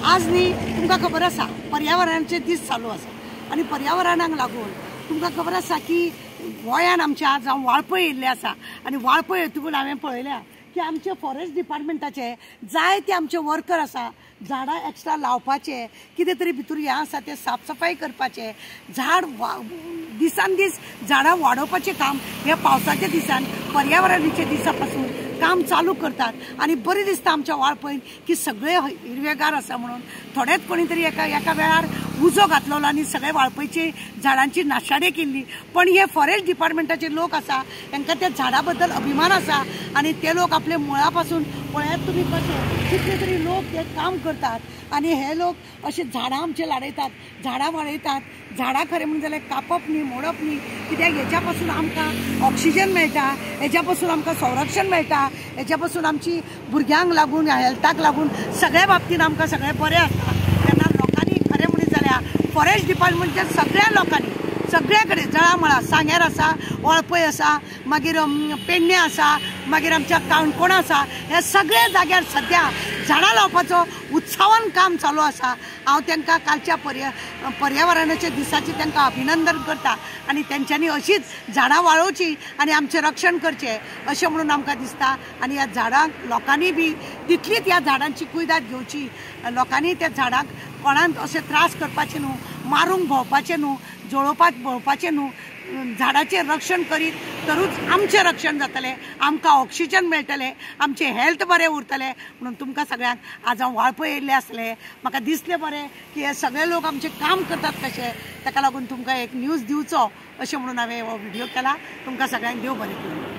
आज न्ही तुमकां खबर आसा पर्यावरणाचे दीस चालू आसा आनी पर्यावरणाक लागून तुमकां खबर आसा की गोंयान आमच्या जावं वाळपय येयल्ले आसा आनी वाळपय येतकून हांवें पळयल्या की आमचे फॉरेस्ट डिपार्टमेंटाचे जायते आमचे वर्कर आसा झाडां एक्स्ट्रा लावपाचे कितें तरी भितर हें आसा तें साफसफाई करपाचें झाड दिसान दीस झाडां वाडोवपाचें काम हे पावसाच्या दिसान पर्यावरणाच्या दिसा पासून काम चालू करतात आनी बरें दिसता आमच्या वाळपयन की सगळे हिरवेगार आसा म्हणून थोडेच कोणी तरी एका वेळार उजो घातलो आनी सगळे वाळपयची झाडांची नाशाडी केल्ली पण हे फॉरेस्ट डिपार्टमेंटाचे लोक आसा तांकां त्या झाडां बद्दल अभिमान आसा आनी ते लोक आपले मुळा पासून पळयात तुमी कशे कितले तरी लोक ते काम करतात आनी हे लोक अशे झाडां आमचे लाडयतात झाडां वाडयतात झाडां खरें म्हणून जाल्यार कापप न्ही मोडप न्ही कित्याक हेच्या पासून आमकां ऑक्सिजन मेळटा हेच्या पासून आमकां संरक्षण मेळटा हेच्या पासून आमची भुरग्यांक लागून हेल्थाक लागून सगळ्या बाबतीन आमकां सगळें बरें आसता तेन्ना लोकांनी खरें म्हणून जाल्यार फॉरेस्ट डिपार्टमेंटच्या सगळ्या लोकांनी सगळे कडेन जळामळा सांगेर आसा वाळपय आसा मागीर पेडणे आसा मागीर आमच्या काणकोणा आसा ह्या सगळ्या जाग्यार सद्या झाडां लावपाचो उत्सवान काम चालू आसा हांव तांकां कालच्या पर्यावरणाच्या दिसाची तांकां अभिनंदन करता आनी तेंच्यांनी अशीच झाडां वाडोवची आनी आमचें रक्षण करचें अशें म्हणून आमकां दिसता आनी ह्या झाडांक लोकांनी बी तितलीच ह्या झाडांची कुयदाद घेवची लोकांनी त्या झाडांक कोणाक अशें त्रास करपाचे न्हू मारूंक भोंवपाचें न्हू जळोवपाक भोंवपाचें न्हू झाडाचें रक्षण करीत तरूच आमचें रक्षण जातलें आमकां ऑक्सिजन मेळटलें आमचें हेल्थ बरें उरतलें म्हणून तुमकां सगळ्यांक आज हांव वाळपय येयल्लें आसलें म्हाका दिसलें बरें की हे सगळे लोक आमचें काम करतात कशें ताका लागून तुमकां एक न्यूज दिवचो अशें म्हणून हांवें हो व्हिडियो केला तुमकां सगळ्यांक देव बरें करूं।